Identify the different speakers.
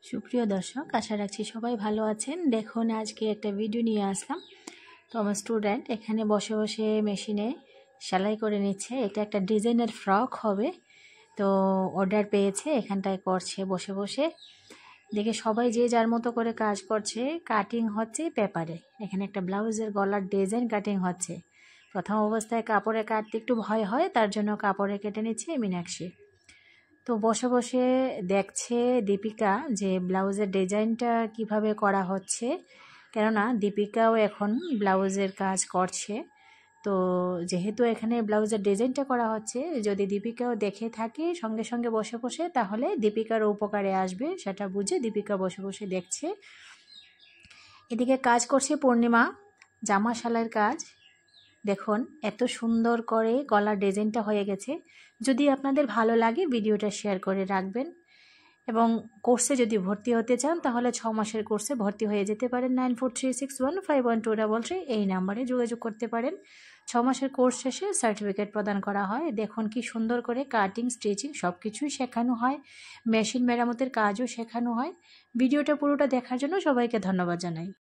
Speaker 1: সুপ্রিয় দর্শক, আশা রাখছি সবাই ভালো আছেন। দেখুন, আজকে একটা ভিডিও নিয়ে আসলাম। তো আমার স্টুডেন্ট এখানে বসে বসে মেশিনে সেলাই করে নিচ্ছে। এটা একটা ডিজাইনের ফ্রক হবে, তো অর্ডার পেয়েছে, এখানটায় করছে বসে বসে। দেখে সবাই যে যার মতো করে কাজ করছে। কাটিং হচ্ছে পেপারে। এখানে একটা ব্লাউজের গলার ডিজাইন কাটিং হচ্ছে। প্রথম অবস্থায় কাপড়ে কাটতে একটু ভয় হয়, তার জন্য কাপড়ে কেটে নিচ্ছে মীনাক্ষী। তো বসে বসে দেখছে দীপিকা যে ব্লাউজের ডিজাইনটা কিভাবে করা হচ্ছে, কেননা দীপিকাও এখন ব্লাউজের কাজ করছে। তো যেহেতু এখানে ব্লাউজের ডিজাইনটা করা হচ্ছে, যদি দীপিকাও দেখে থাকে সঙ্গে সঙ্গে বসে বসে, তাহলে দীপিকার উপকারে আসবে, সেটা বুঝে দীপিকা বসে বসে দেখছে। এদিকে কাজ করছে পূর্ণিমা, জামা সেলাইয়ের কাজ। দেখুন এত সুন্দর করে গলার ডিজাইনটা হয়ে গেছে। যদি আপনাদের ভালো লাগে ভিডিওটা শেয়ার করে রাখবেন, এবং কোর্সে যদি ভর্তি হতে চান তাহলে 6 মাসের কোর্সে ভর্তি হয়ে যেতে পারেন। 9436151233 এই নাম্বারে যোগাযোগ করতে পারেন। 6 মাসের কোর্স শেষে সার্টিফিকেট প্রদান করা হয়। দেখুন কি সুন্দর করে কাটিং, স্টিচিং সব কিছুই শেখানো হয়, মেশিন মেরামতের কাজও শেখানো হয়। ভিডিওটা পুরোটা দেখার জন্য সবাইকে ধন্যবাদ জানাই।